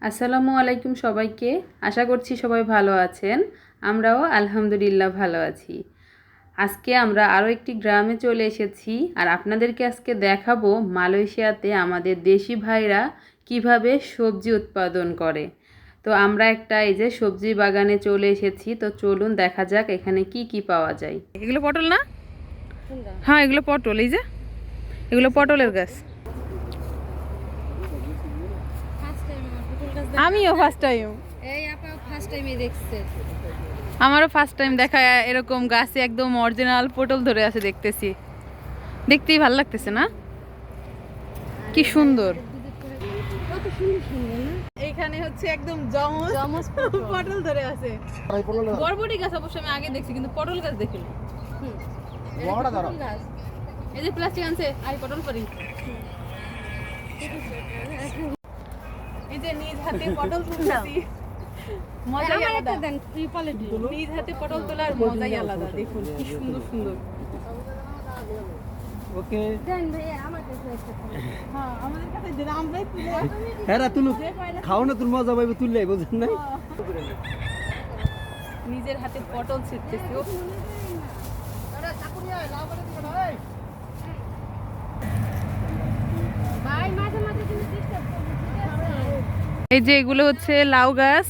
আসসালামু আলাইকুম সবাইকে। আশা করছি সবাই ভালো আছেন। আমরাও আলহামদুলিল্লাহ ভালো আছি। আজকে আমরা আরও একটি গ্রামে চলে এসেছি আর আপনাদেরকে আজকে দেখাবো মালয়েশিয়াতে আমাদের দেশি ভাইরা কিভাবে সবজি উৎপাদন করে। তো আমরা একটা এই যে সবজি বাগানে চলে এসেছি, তো চলুন দেখা যাক এখানে কি কি পাওয়া যায়। এগুলো পটল না? হ্যাঁ, এগুলো পটল। এই যে এগুলো পটলের গাছ। আমিও ফার্স্ট টাইম, আমারও ফার্স্ট টাইম দেখা এরকম গাছে একদম অরিজিনাল পটল ধরে আছে দেখতেছি। দেখতেই ভালো লাগতেছে না? কি সুন্দর। এইখানে হচ্ছে একদম জমজ পটল ধরে আছে। বরবটি গাছ অবশ্য আমি আগে দেখছি, কিন্তু পটল গাছ দেখিনি। এই যে প্লাস্টিক আনছে, আই পটল পারি। এই যে নিজ হাতে পটল তুলছি, মজাই আলাদা। নিজ হাতে পটল তোলার মজাই আলাদা। দেখুন কি সুন্দর সুন্দর। ওকে দেন ভাইয়া আমার কাছে একটা। হ্যাঁ, আমাদের কাছে দিন, আমরাই তুলে। হেরা তুলু খাও না, তোর মজা পাইবে তুললে বুঝেন না। নিজের হাতে পটল ছিটতেছে। ভাই মাঝে মাঝে তুমি ডিস্টার্ব করবে। এই যে এগুলো হচ্ছে লাউ গাছ,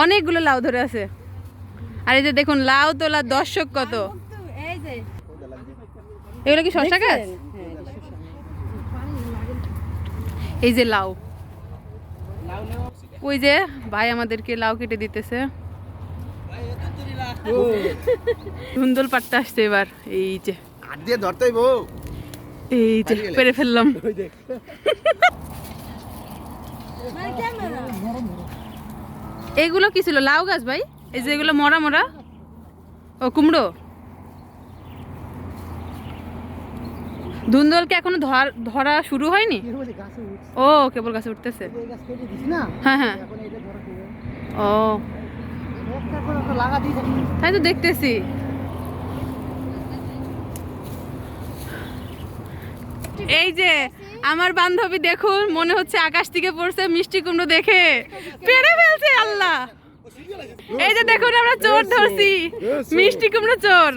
অনেকগুলো লাউ ধরে আছে। আর এই যে দেখুন লাউ তোলার দর্শক কত। এই যে এগুলো কি শসা গাছ? এই যে লাউ, ওই যে ভাই আমাদেরকে লাউ কেটে দিতেছে। ধুন্দল পাট্টা আসছে এবার। এই যে এই যে পেরে ফেললাম। এগুলো কি ছিল? লাউ গাছ ভাই। এই যে এগুলো মরা মরা। ও কুমড়ো। ধুন্দল কি এখনো ধরা শুরু হয়নি? ও কেবল গাছে উঠতেছে। হ্যাঁ হ্যাঁ। ও তাই তো দেখতেছি। এই যে আমার বান্ধবী দেখুন, মনে হচ্ছে আকাশ থেকে পড়ছে মিষ্টি কুমড়ো দেখে পেরে ফেলছে। আল্লাহ, এই যে দেখুন আমরা চোর ধরছি, মিষ্টি কুমড়ো চোর।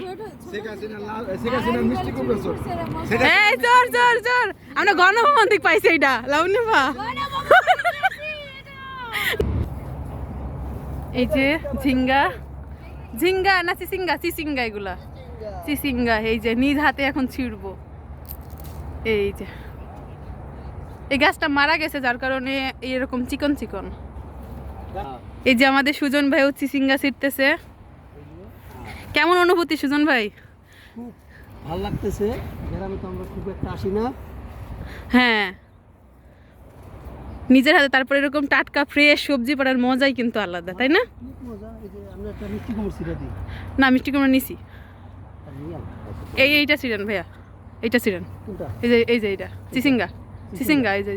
এই চোর চোর চোর, আমরা গণভবন থেকে পাইছি এটা লাউনিভা। এই যে ঝিঙ্গা, ঝিঙ্গা না চিচিঙ্গা? চিচিঙ্গা, এগুলা চিচিঙ্গা। এই যে নিজ হাতে এখন ছিড়বো। এই যে এই গাছটা মারা গেছে, যার কারণে এরকম চিকন চিকন। এই যে আমাদের সুজন ভাই চিচিঙ্গা ছিটতেছে। কেমন অনুভূতি সুজন ভাই? খুব ভালো লাগতেছে। গ্রামে তো আমরা খুব একটা আসি না। হ্যাঁ, নিজের হাতে তারপরে এরকম টাটকা ফ্রেশ সবজি পাড়ার মজাই কিন্তু আলাদা, তাই না? মজা। এই যে আমরা একটা মিষ্টি কুমড় ছিঁড়ে দিই। না, মিষ্টি কুমড়া নিছি। এইটা ছিলেন ভাইয়া, এইটা ছিলেন। এই যে এই যে এইটা চিচিঙ্গা, চিচিঙ্গা। এই যে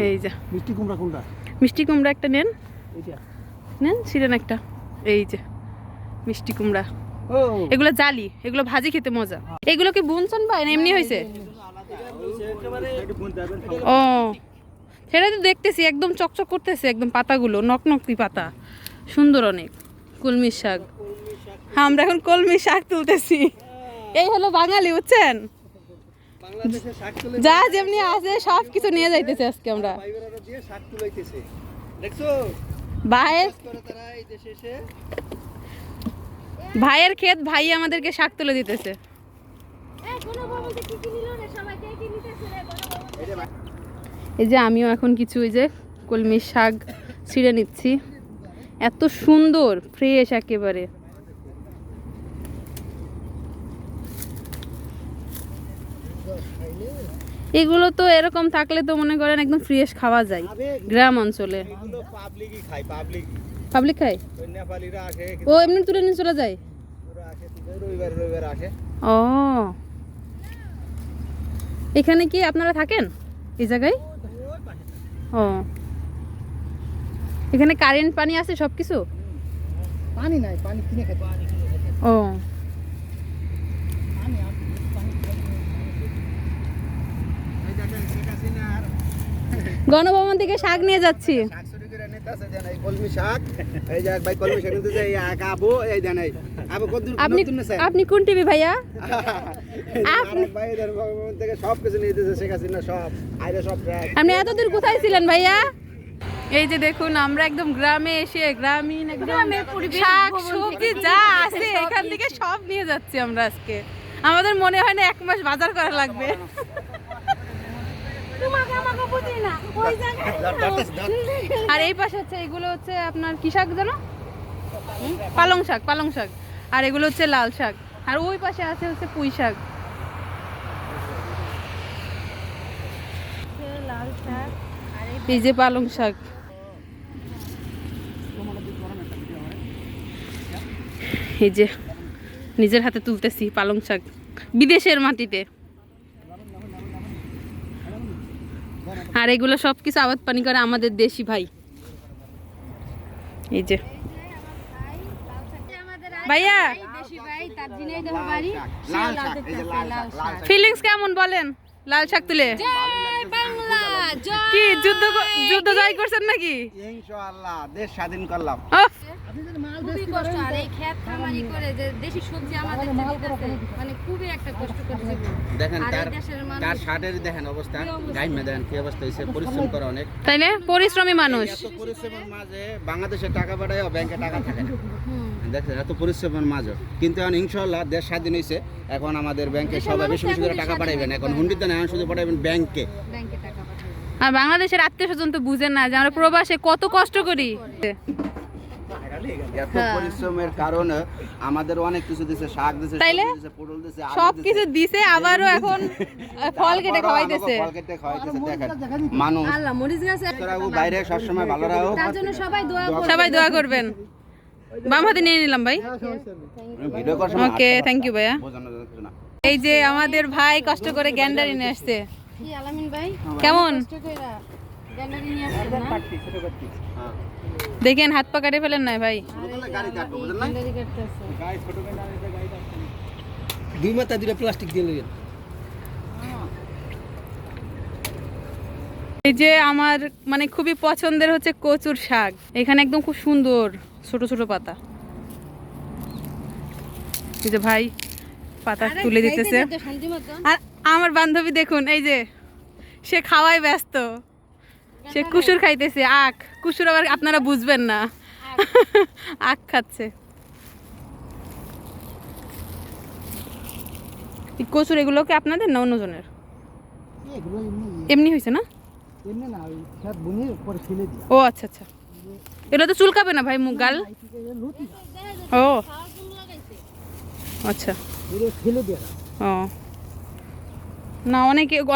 এই যে মিষ্টি কুমড়া কোনটা? মিষ্টি কুমড়া একটা নেন, এইটা নেন ছিলেন একটা। এই যে মিষ্টি কুমড়া। ও এগুলো জালি, এগুলো ভাজি খেতে মজা। এগুলো কি বুনছেন ভাই না এমনি হয়েছে? ও সেটা তো দেখতেছি একদম চকচক করতেছে, একদম পাতাগুলো নকনকি পাতা, সুন্দর অনেক। কলমি শাক। হ্যাঁ, আমরা এখন কলমি শাক তুলতেছি। এই হলো বাঙালি, বুঝছেন? যা যেমনি আছে সব কিছু নিয়ে যাইতেছে আজকে আমরা। ভাইয়ের ক্ষেত, ভাই আমাদেরকে শাক তুলে দিতেছে। এই যে আমিও এখন কিছু এই যে কলমি শাক ছিঁড়ে নিচ্ছি। এত সুন্দর ফ্রেশ একেবারে। এগুলো তো এরকম থাকলে তো মনে করেন একদম ফ্রেশ খাওয়া যায় গ্রাম অঞ্চলে। পাবলিক খায়? ও এমনি তুলে নিয়ে চলে যায়। ও এখানে কি আপনারা থাকেন এই জায়গায়? ও এখানে কারেন্ট পানি আছে সবকিছু? পানি নাই, পানি কিনে খাই। ও গণভবন থেকে শাক নিয়ে যাচ্ছি। শাক চুরি করে নিতেছে দেন এই কলমি শাক, এই যে ভাই কলমি শাক নিতেছে এই আবু, এই দেন এই আবু কত দূর আপনি নতুন নেছে আপনি কোন টিভি ভাইয়া? আরেক ভাই এদের ভগবান থেকে সব কিছু নিয়ে দিতেছে, শেখ হাসিনা সব আইরে সব ট্র্যাক। আপনি এতদূর কোথায় ছিলেন ভাইয়া? এই যে দেখুন আমরা একদম গ্রামে এসে গ্রামীণ একদম শাক সবজি যা আছে এখান থেকে সব নিয়ে যাচ্ছি আমরা আজকে। আমাদের মনে হয় না 1 মাস বাজার করা লাগবে। আর এই পাশে হচ্ছে এগুলো হচ্ছে আপনার কি শাক জানো? পালং শাক, পালং শাক। আর এগুলো হচ্ছে লাল শাক। আর ওই পাশে আছে হচ্ছে পুঁই শাক। এই যে পালং শাক। এই যে নিজের হাতে তুলতেছি পালং শাক বিদেশের মাটিতে। আর এগুলো সবকিছু আবাদ পানি করে আমাদের দেশি ভাই। এই যে ভাইয়া ফিলিংস কেমন বলেন লাল শাক তুলে? কি যুদ্ধ যুদ্ধ জয় করছেন নাকি? ইনশাআল্লাহ দেশ স্বাধীন করলাম। খুবই কষ্ট। আর এই ক্ষেত খামারি করে যে দেশি সবজি আমাদের যে দিতেছে, মানে খুবই একটা কষ্ট করে জীবন। দেখেন আর তার এই দেশের মানুষ তার শার্টের দেখেন অবস্থা, গাইমে দেখেন কি অবস্থা হইছে, পরিশ্রম করে অনেক। তাইলে পরিশ্রমী মানুষ। এত পরিশ্রমের মাঝে বাংলাদেশে টাকা পাঠায় ব্যাংকে টাকা থাকে না, দেখছেন এত পরিশ্রমের মাঝে। কিন্তু এখন ইনশাআল্লাহ দেশ স্বাধীন হয়েছে, এখন আমাদের ব্যাংকে সবাই বেশি বেশি করে টাকা পাঠাইবেন। এখন হুন্ডিতে না, এখন শুধু পাঠাইবেন ব্যাংকে। ব্যাংকে টাকা পাঠাবে। আর বাংলাদেশের আত্মীয় স্বজন তো বুঝেন না যে আমরা প্রবাসে কত কষ্ট করি। এত পরিশ্রমের কারণে আমাদের অনেক কিছু দিছে, শাক দিছে, তাইলে সবজি দিছে, পটল দিছে, আলু সব দিছে। কিছু দিছে, আবারও এখন ফল কেটে তারপরও খাওয়াইতেছে। আমাকে ফল কেটে খাওয়াইতেছে। দেখেন মানুষ আল্লাহ মরিচ গাছে তোরাও বাইরে সবসময় ভালো রাখো। তার জন্য সবাই দোয়া করবে। সবাই দোয়া করবেন। বাম হাতে নিয়ে নিলাম ভাই। ভিডিও করার সময় ওকে, থ্যাংক ইউ ভাইয়া। বোঝানো যাচ্ছে না। এই যে আমাদের ভাই কষ্ট করে গ্যান্ডারি নিয়ে আসছে। কি আলামিন ভাই কেমন কষ্ট কইরা গ্যালারি নিয়ে আসছেন না? হ্যাঁ। দেখেন হাত পা কাটে ফেলেন না ভাই। ছোটবেলায় গাড়ি কাটবো, বুঝলেন না? গ্যালারি কাটতেছে। দুই মাথা দুইটা প্লাস্টিক দিয়ে নেবেন। এই যে আমার মানে খুবই পছন্দের হচ্ছে কচুর শাক। এখানে একদম খুব সুন্দর ছোট ছোট পাতা। এই যে ভাই পাতা তুলে দিতেছে। তো শান্তি মতো আর আমার বান্ধবী দেখুন, এই যে সে খাওয়াই ব্যস্ত। সে কুসুর খাইতেছে, আখ। কুসুর আবার আপনারা বুঝবেন না, আখ খাচ্ছে। এই কচুর এগুলো কি আপনাদের না অন্যজনের? এগুলো এমনি হয়েছে না? এমনি না, ওই খেত বুনিয়ে পরে ফেলে দিই। ও আচ্ছা আচ্ছা। এগুলো তো চুলকাবে না ভাই মুগ গাল? লতি ও আচ্ছা। এগুলো ফেলে দিয়ে ও না,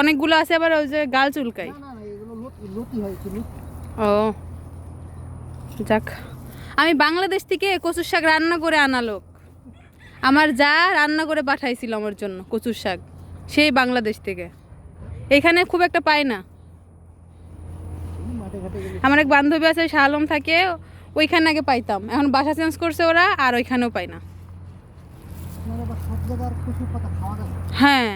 অনেকগুলো আছে আবার ওই যে গাল চুলকায়। না না, এগুলো লতি হয় কি লতি। ও যাক, আমি বাংলাদেশ থেকে কচুর শাক রান্না করে আনা লোক। আমার যা রান্না করে পাঠাইছিল আমার জন্য কচুর শাক, সেই বাংলাদেশ থেকে। এখানে খুব একটা পাই না। মাঠে ঘাটে গেলে আমার এক বান্ধবী আছে শাহ আলম থাকে, ওইখানে আগে পাইতাম, এখন বাসা চেঞ্জ করছে ওরা, আর ওইখানেও পাই না। আপনার আবার সব জায়গার কচুর পাতা খাওয়া যায় না। হ্যাঁ,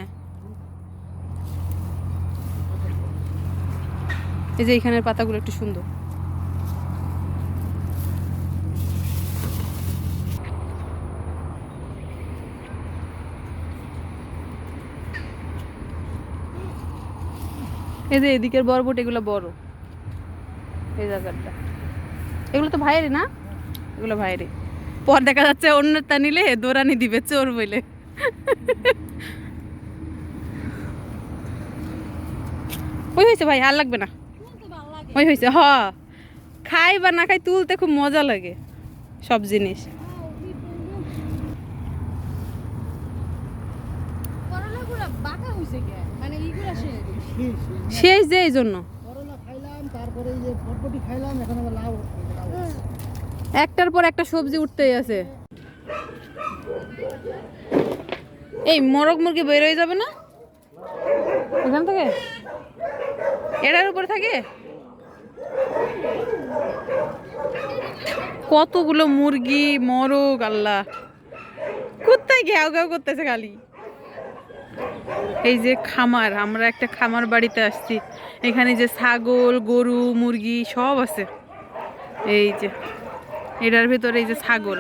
এই যে এখানের পাতাগুলো একটু সুন্দর। এই যে এদিকের বরবট, এগুলো বড়। এই জায়গাটা এগুলো তো ভাইয়েরই না? এগুলো ভাইয়েরই। পর দেখা যাচ্ছে অন্যের তা নিলে দৌড়ানি দিবে চোর বলে। ওই হয়েছে ভাই, আর লাগবে না। ওই হয়েছে, হ। খাই বা না খাই তুলতে খুব মজা লাগে সব জিনিস। করলাগুলো বাঁকা হইছে কে? মানে এইগুলা শেষ। শেষ যে এই জন্য করলা খাইলাম, তারপরে এই যে বরবটি খাইলাম, এখন আবার লাউ হচ্ছে। একটার পর একটা সবজি উঠতেই আছে। এই মোরগ মুরগি বের হয়ে যাবে না এখান থেকে? এটার উপরে থাকে কতগুলো মুরগি, মোরগ। আল্লাহ, কোথায় ঘেউ ঘেউ করতেছে খালি। এই যে খামার, আমরা একটা খামার বাড়িতে আসছি। এখানে যে ছাগল, গরু, মুরগি সব আছে। এই যে এটার ভিতরে এই যে ছাগল,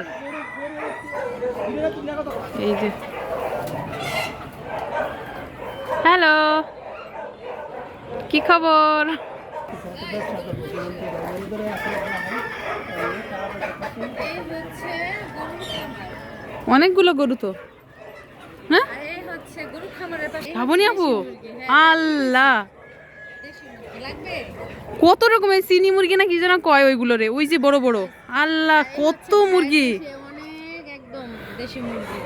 এই যে। হ্যালো, কি খবর? এই হচ্ছে গরুর খামার। অনেকগুলো গরু তো, হ্যাঁ আর এই হচ্ছে গরু খামারের পাশে ভাবনি আপু? আল্লাহ, দেশি মুরগি লাগবে। কত রকমের চিনি মুরগি না কি যেন কয় ওইগুলো রে, ওই যে বড় বড়। আল্লাহ, কত মুরগি! অনেক একদম দেশি মুরগি।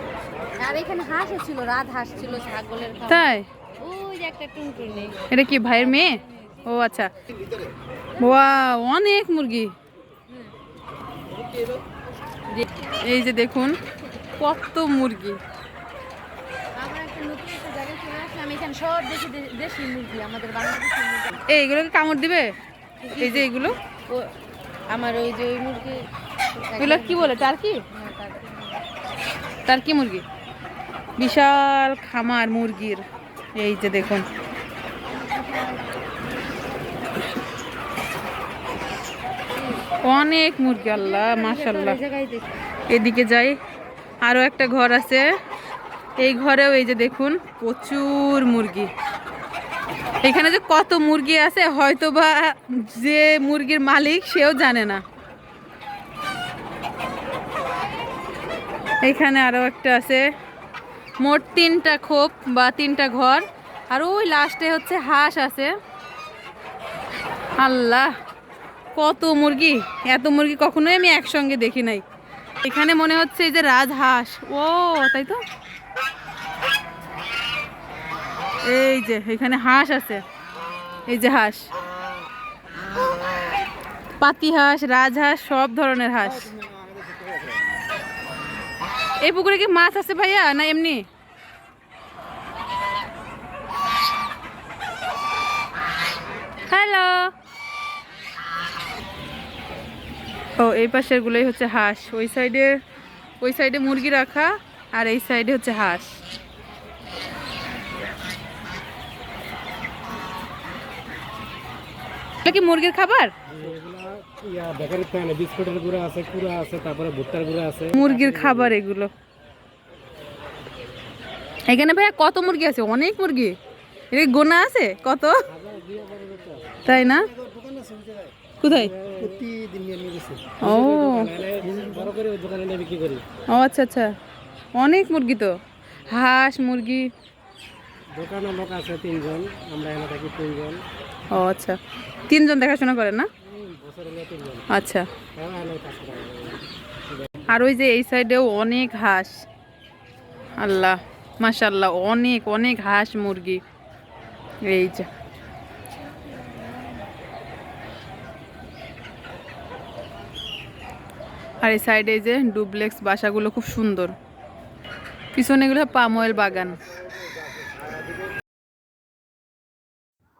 আর এখানে হাঁসও ছিল, রাত হাঁস ছিল, ছাগলের খামার। তাই? ওই যে একটা টুনটুনি। এটা কি ভাইয়ের মেয়ে? ও আচ্ছা। ওয়াও, অনেক মুরগি। এই যে দেখুন কত মুরগি। আমরা একটা নতুন একটা জায়গায় চলে আসলাম, এখানে সব দেশি মুরগি, আমাদের বাংলাদেশি মুরগি। এইগুলোকে কামড় দিবে? এই যে এইগুলো, ও আমার ওই যে ওই মুরগি, এগুলো কি বলে, টার্কি? টার্কি মুরগি। বিশাল খামার মুরগির। এই যে দেখুন, অনেক মুরগি। আল্লাহ, মাশাআল্লাহ। এদিকে যাই, আরো একটা ঘর আছে। এই ঘরেও এই যে দেখুন প্রচুর মুরগি। এখানে যে কত মুরগি আছে হয়তো বা যে মুরগির মালিক সেও জানে না। এখানে আরো একটা আছে। মোট 3টা খোপ বা 3টা ঘর। আর ওই লাস্টে হচ্ছে হাঁস আছে। আল্লাহ, কত মুরগি! এত মুরগি কখনোই আমি একসঙ্গে দেখি নাই। এখানে মনে হচ্ছে এই যে রাজহাঁস। ও তাই তো, এই যে এখানে হাঁস আছে। এই যে হাঁস, পাতি হাঁস, রাজহাঁস, সব ধরনের হাঁস। এই পুকুরে কি মাছ আছে ভাইয়া, না এমনি? হ্যালো। ও, এই পাশের গুলোই হচ্ছে হাঁস। ওই সাইডে মুরগি রাখা, আর এই সাইডে হচ্ছে হাঁস। এটা কি মুরগির খাবার? বিস্কুটের গুঁড়া আছে, কুড়া আছে, তারপরে ভুট্টার গুঁড়া আছে। মুরগির খাবার এগুলো। এখানে ভাইয়া কত মুরগি আছে? অনেক মুরগি। এটা গোনা আছে কত? তাই না? কোথায়? প্রতিদিন নিয়ে গেছি। ও বড় করে ওই দোকানে নিয়ে বিক্রি করি। ও আচ্ছা আচ্ছা, অনেক মুরগি তো। হাঁস, মুরগি। দোকানে লোক আছে 3 জন, আমরা এখানে থাকি 3 জন। ও আচ্ছা, 3জন দেখাশোনা করেন না? বছরে 3 জন। আচ্ছা। হ্যাঁ, এখানে কাজ করা হয়। আর ওই যে এই সাইডেও অনেক হাঁস। আল্লাহ, মাশাআল্লাহ, অনেক অনেক হাঁস, মুরগি। এই যে আর এই সাইডে যে ডুপ্লেক্স বাসাগুলো খুব সুন্দর। পিছনে এগুলো পাম অয়েল বাগান।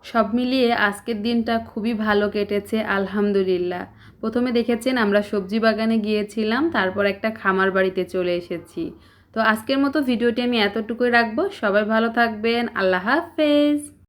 সব মিলিয়ে আজকের দিনটা খুবই ভালো কেটেছে, আলহামদুলিল্লাহ। প্রথমে দেখেছেন আমরা সবজি বাগানে গিয়েছিলাম, তারপর একটা খামার বাড়িতে চলে এসেছি। তো আজকের মতো ভিডিওটি আমি এতটুকুই রাখবো। সবাই ভালো থাকবেন। আল্লাহ হাফেজ।